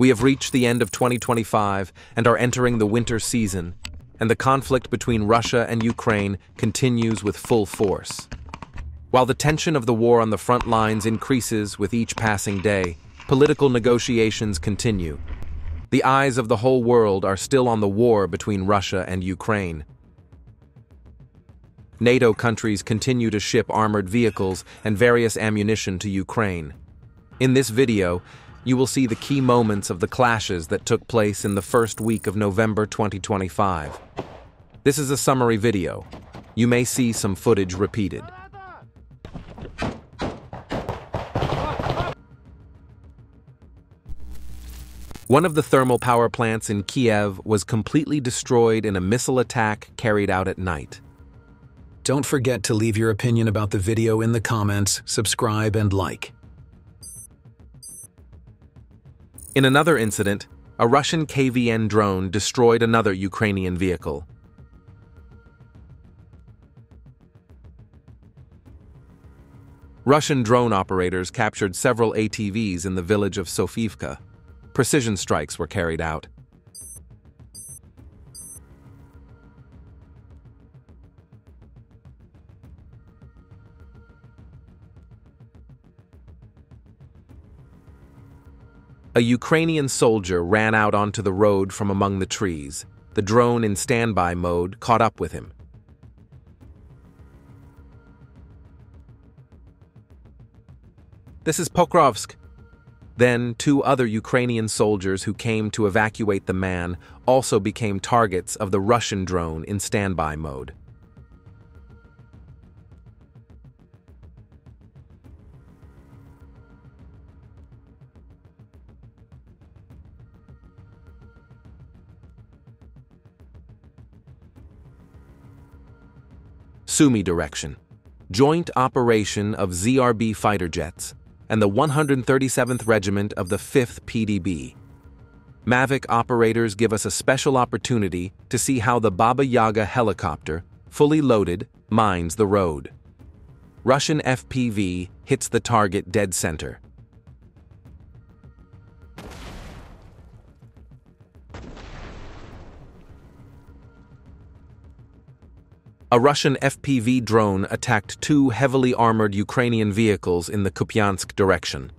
We have reached the end of 2025 and are entering the winter season, and the conflict between Russia and Ukraine continues with full force. While the tension of the war on the front lines increases with each passing day, political negotiations continue. The eyes of the whole world are still on the war between Russia and Ukraine. NATO countries continue to ship armored vehicles and various ammunition to Ukraine. In this video, you will see the key moments of the clashes that took place in the first week of November 2025. This is a summary video. You may see some footage repeated. One of the thermal power plants in Kiev was completely destroyed in a missile attack carried out at night. Don't forget to leave your opinion about the video in the comments, subscribe, and like. In another incident, a Russian KVN drone destroyed another Ukrainian vehicle. Russian drone operators captured several ATVs in the village of Sofivka. Precision strikes were carried out. A Ukrainian soldier ran out onto the road from among the trees. The drone in standby mode caught up with him. This is Pokrovsk. Then, two other Ukrainian soldiers who came to evacuate the man also became targets of the Russian drone in standby mode. Sumy direction. Joint operation of ZRB fighter jets and the 137th Regiment of the 5th PDB. Mavic operators give us a special opportunity to see how the Baba Yaga helicopter, fully loaded, mines the road. Russian FPV hits the target dead center. A Russian FPV drone attacked two heavily armored Ukrainian vehicles in the Kupiansk direction.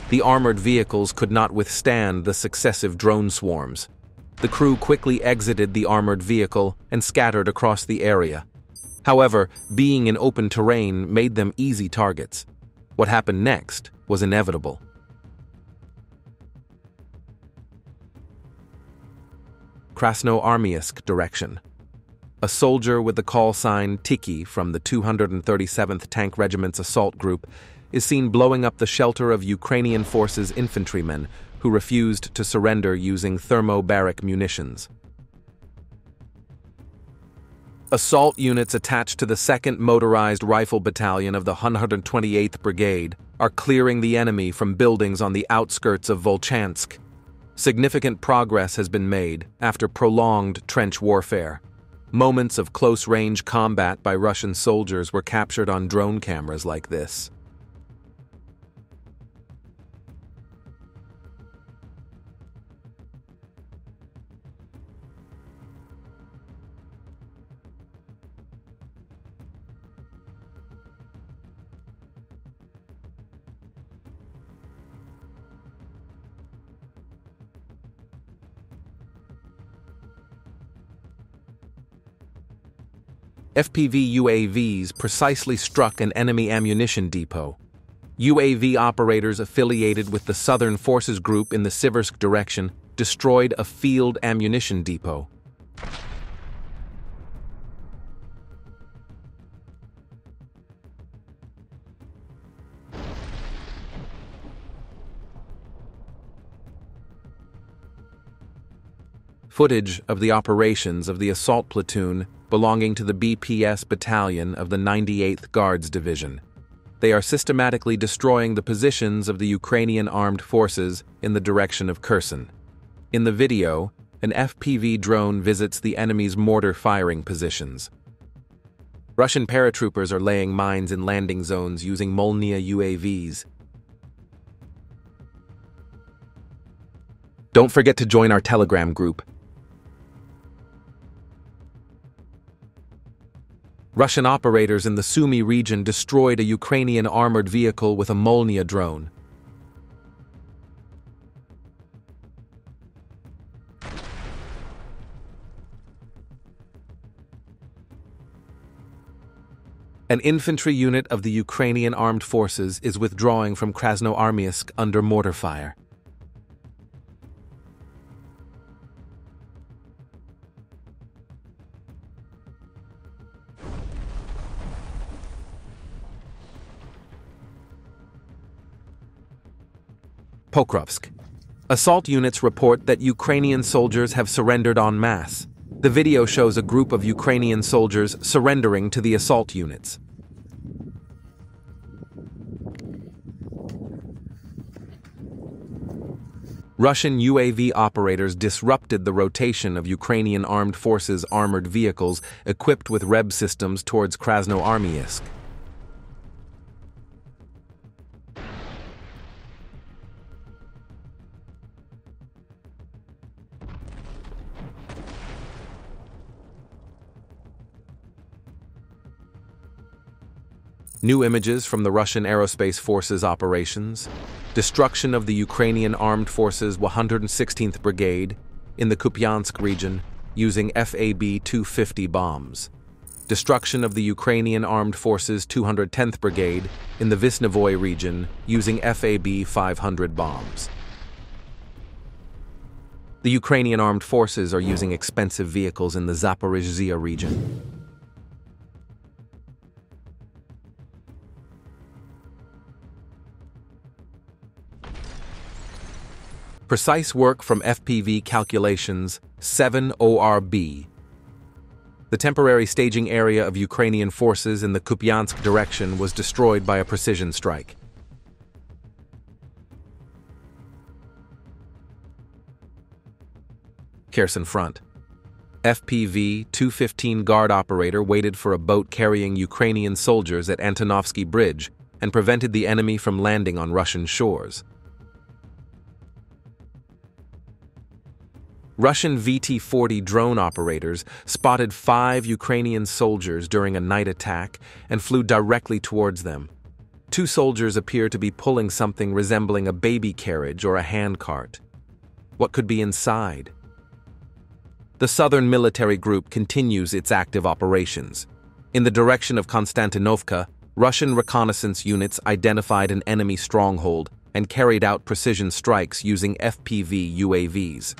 The armored vehicles could not withstand the successive drone swarms. The crew quickly exited the armored vehicle and scattered across the area. However, being in open terrain made them easy targets. What happened next was inevitable. Krasnoarmeysk direction. A soldier with the call sign Tiki from the 237th Tank Regiment's assault group is seen blowing up the shelter of Ukrainian forces infantrymen who refused to surrender using thermobaric munitions. Assault units attached to the 2nd Motorized Rifle Battalion of the 128th Brigade are clearing the enemy from buildings on the outskirts of Volchansk. Significant progress has been made after prolonged trench warfare. Moments of close-range combat by Russian soldiers were captured on drone cameras like this. FPV UAVs precisely struck an enemy ammunition depot. UAV operators affiliated with the Southern Forces Group in the Siversk direction destroyed a field ammunition depot. Footage of the operations of the assault platoon belonging to the BPS battalion of the 98th Guards Division. They are systematically destroying the positions of the Ukrainian armed forces in the direction of Kherson. In the video, an FPV drone visits the enemy's mortar firing positions. Russian paratroopers are laying mines in landing zones using Molniya UAVs. Don't forget to join our Telegram group. Russian operators in the Sumy region destroyed a Ukrainian armored vehicle with a Molnia drone. An infantry unit of the Ukrainian armed forces is withdrawing from Krasnoarmysk under mortar fire. Pokrovsk. Assault units report that Ukrainian soldiers have surrendered en masse. The video shows a group of Ukrainian soldiers surrendering to the assault units. Russian UAV operators disrupted the rotation of Ukrainian armed forces armored vehicles equipped with REB systems towards Krasnoarmysk. New images from the Russian Aerospace Forces operations. Destruction of the Ukrainian Armed Forces 116th Brigade in the Kupiansk region using FAB-250 bombs. Destruction of the Ukrainian Armed Forces 210th Brigade in the Visnevoy region using FAB-500 bombs. The Ukrainian Armed Forces are using expensive vehicles in the Zaporizhzhia region. Precise work from FPV calculations 7 ORB. The temporary staging area of Ukrainian forces in the Kupiansk direction was destroyed by a precision strike. Kherson Front. FPV-215 guard operator waited for a boat carrying Ukrainian soldiers at Antonovsky Bridge and prevented the enemy from landing on Russian shores. Russian VT-40 drone operators spotted 5 Ukrainian soldiers during a night attack and flew directly towards them. 2 soldiers appear to be pulling something resembling a baby carriage or a handcart. What could be inside? The Southern Military Group continues its active operations. In the direction of Konstantinovka, Russian reconnaissance units identified an enemy stronghold and carried out precision strikes using FPV UAVs.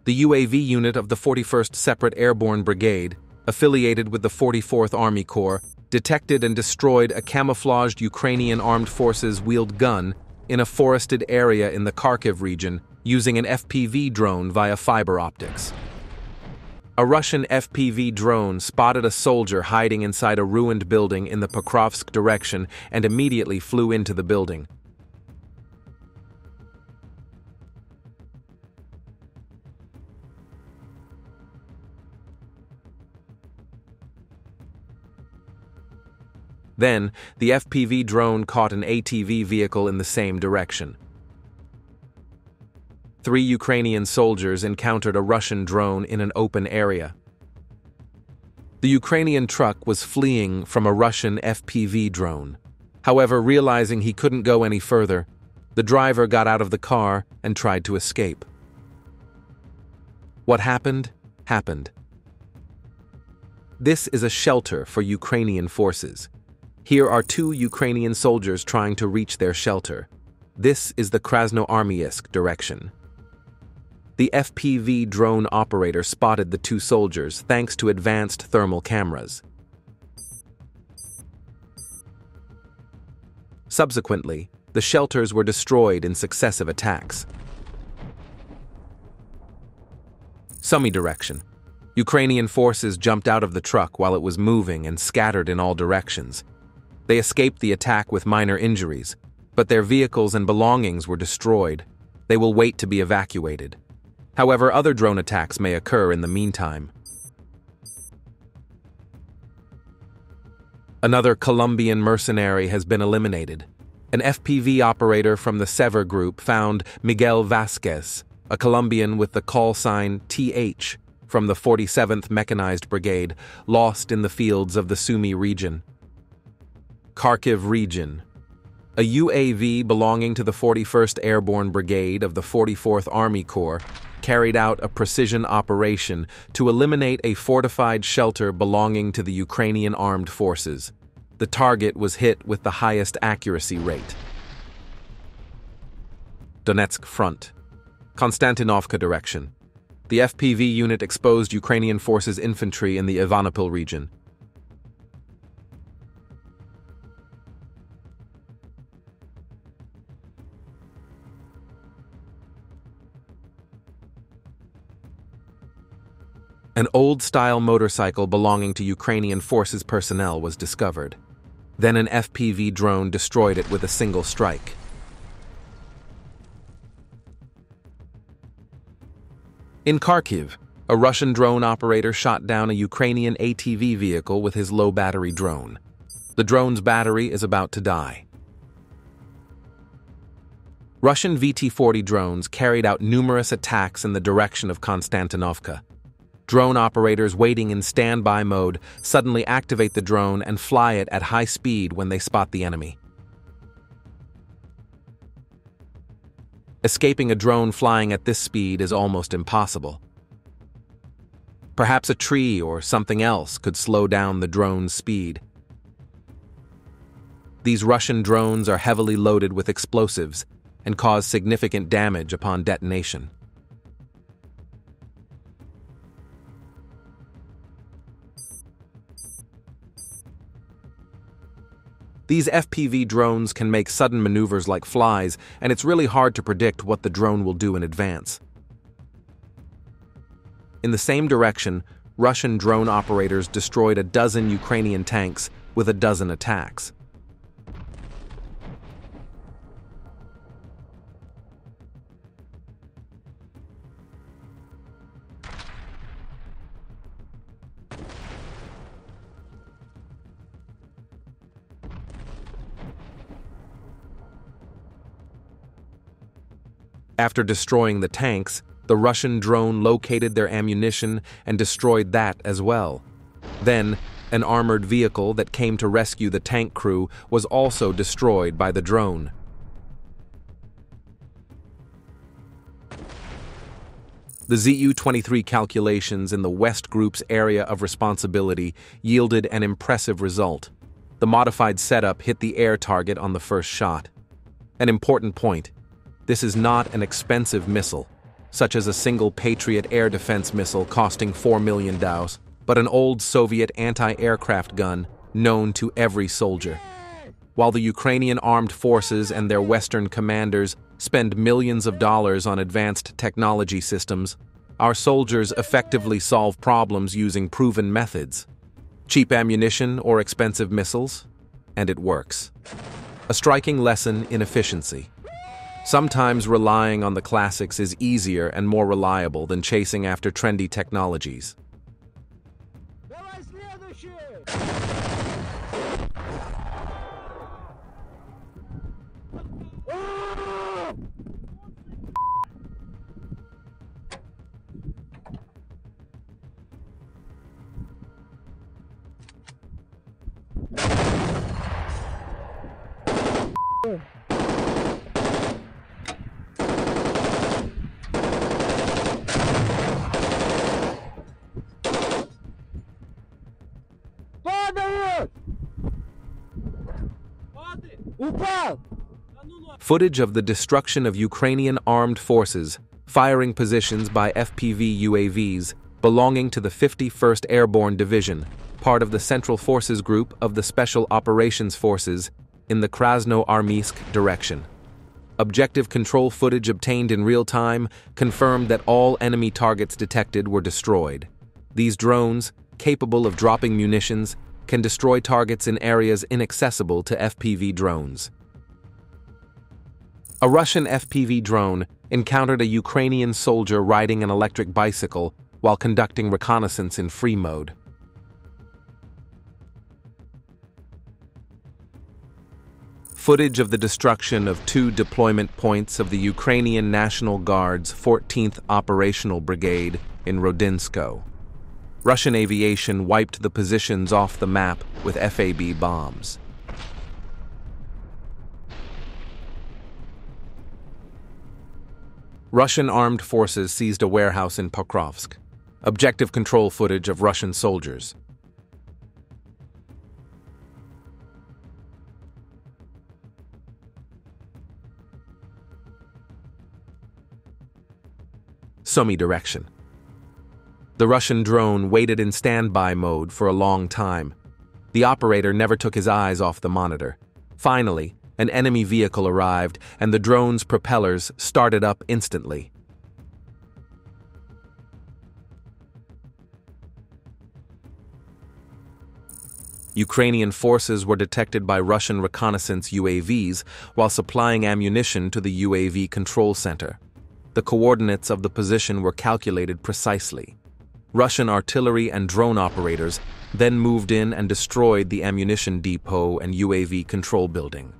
The UAV unit of the 41st Separate Airborne Brigade, affiliated with the 44th Army Corps, detected and destroyed a camouflaged Ukrainian Armed Forces wheeled gun in a forested area in the Kharkiv region using an FPV drone via fiber optics. A Russian FPV drone spotted a soldier hiding inside a ruined building in the Pokrovsk direction and immediately flew into the building. Then, the FPV drone caught an ATV vehicle in the same direction. 3 Ukrainian soldiers encountered a Russian drone in an open area. The Ukrainian truck was fleeing from a Russian FPV drone. However, realizing he couldn't go any further, the driver got out of the car and tried to escape. What happened, happened. This is a shelter for Ukrainian forces. Here are 2 Ukrainian soldiers trying to reach their shelter. This is the Krasnoarmysk direction. The FPV drone operator spotted the 2 soldiers thanks to advanced thermal cameras. Subsequently, the shelters were destroyed in successive attacks. Sumy direction. Ukrainian forces jumped out of the truck while it was moving and scattered in all directions. They escaped the attack with minor injuries, but their vehicles and belongings were destroyed. They will wait to be evacuated. However, other drone attacks may occur in the meantime. Another Colombian mercenary has been eliminated. An FPV operator from the Sever group found Miguel Vasquez, a Colombian with the call sign TH, from the 47th Mechanized Brigade, lost in the fields of the Sumy region. Kharkiv region. A UAV belonging to the 41st Airborne Brigade of the 44th Army Corps carried out a precision operation to eliminate a fortified shelter belonging to the Ukrainian armed forces. The target was hit with the highest accuracy rate. Donetsk front. Konstantinovka direction. The FPV unit exposed Ukrainian forces infantry in the Ivanopol region. An old-style motorcycle belonging to Ukrainian forces personnel was discovered. Then an FPV drone destroyed it with a single strike. In Kharkiv, a Russian drone operator shot down a Ukrainian ATV vehicle with his low-battery drone. The drone's battery is about to die. Russian VT-40 drones carried out numerous attacks in the direction of Konstantinovka. Drone operators waiting in standby mode suddenly activate the drone and fly it at high speed when they spot the enemy. Escaping a drone flying at this speed is almost impossible. Perhaps a tree or something else could slow down the drone's speed. These Russian drones are heavily loaded with explosives and cause significant damage upon detonation. These FPV drones can make sudden maneuvers like flies, and it's really hard to predict what the drone will do in advance. In the same direction, Russian drone operators destroyed a dozen Ukrainian tanks with a dozen attacks. After destroying the tanks, the Russian drone located their ammunition and destroyed that as well. Then, an armored vehicle that came to rescue the tank crew was also destroyed by the drone. The Zu-23 calculations in the West Group's area of responsibility yielded an impressive result. The modified setup hit the air target on the first shot. An important point: this is not an expensive missile, such as a single Patriot air defense missile costing $4 million, but an old Soviet anti-aircraft gun known to every soldier. While the Ukrainian armed forces and their Western commanders spend millions of dollars on advanced technology systems, our soldiers effectively solve problems using proven methods. Cheap ammunition or expensive missiles, and it works. A striking lesson in efficiency. Sometimes relying on the classics is easier and more reliable than chasing after trendy technologies. Footage of the destruction of Ukrainian armed forces firing positions by FPV UAVs belonging to the 51st Airborne Division, part of the Central Forces Group of the Special Operations Forces in the Krasnoarmeysk direction. Objective control footage obtained in real time confirmed that all enemy targets detected were destroyed. These drones, capable of dropping munitions, can destroy targets in areas inaccessible to FPV drones. A Russian FPV drone encountered a Ukrainian soldier riding an electric bicycle while conducting reconnaissance in free mode. Footage of the destruction of 2 deployment points of the Ukrainian National Guard's 14th Operational Brigade in Rodinsko. Russian aviation wiped the positions off the map with FAB bombs. Russian armed forces seized a warehouse in Pokrovsk. Objective control footage of Russian soldiers. Sumy direction. The Russian drone waited in standby mode for a long time. The operator never took his eyes off the monitor. Finally, an enemy vehicle arrived, and the drone's propellers started up instantly. Ukrainian forces were detected by Russian reconnaissance UAVs while supplying ammunition to the UAV control center. The coordinates of the position were calculated precisely. Russian artillery and drone operators then moved in and destroyed the ammunition depot and UAV control building.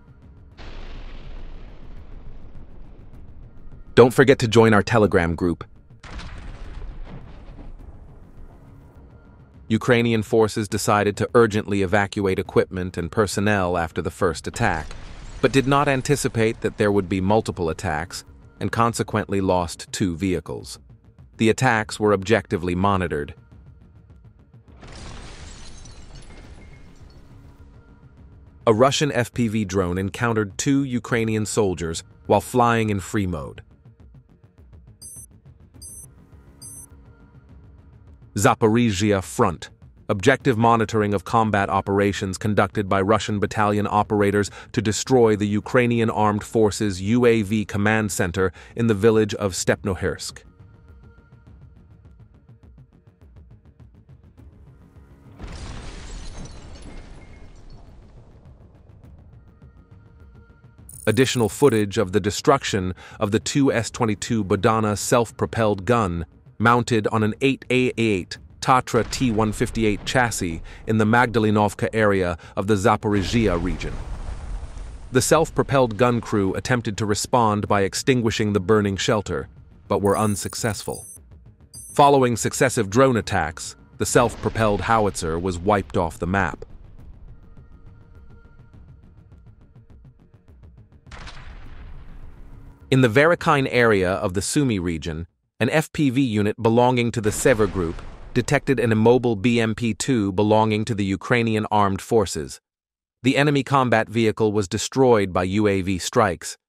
Don't forget to join our Telegram group. Ukrainian forces decided to urgently evacuate equipment and personnel after the first attack, but did not anticipate that there would be multiple attacks and consequently lost 2 vehicles. The attacks were objectively monitored. A Russian FPV drone encountered 2 Ukrainian soldiers while flying in free mode. Zaporizhia Front. Objective monitoring of combat operations conducted by Russian battalion operators to destroy the Ukrainian Armed Forces UAV command center in the village of Stepnohirsk. Additional footage of the destruction of the 2 S-22 Bodana self-propelled gun mounted on an 8A8 Tatra T-158 chassis in the Magdalinovka area of the Zaporizhia region. The self-propelled gun crew attempted to respond by extinguishing the burning shelter, but were unsuccessful. Following successive drone attacks, the self-propelled howitzer was wiped off the map. In the Verekine area of the Sumy region, an FPV unit belonging to the Sever Group detected an immobile BMP-2 belonging to the Ukrainian Armed Forces. The enemy combat vehicle was destroyed by UAV strikes,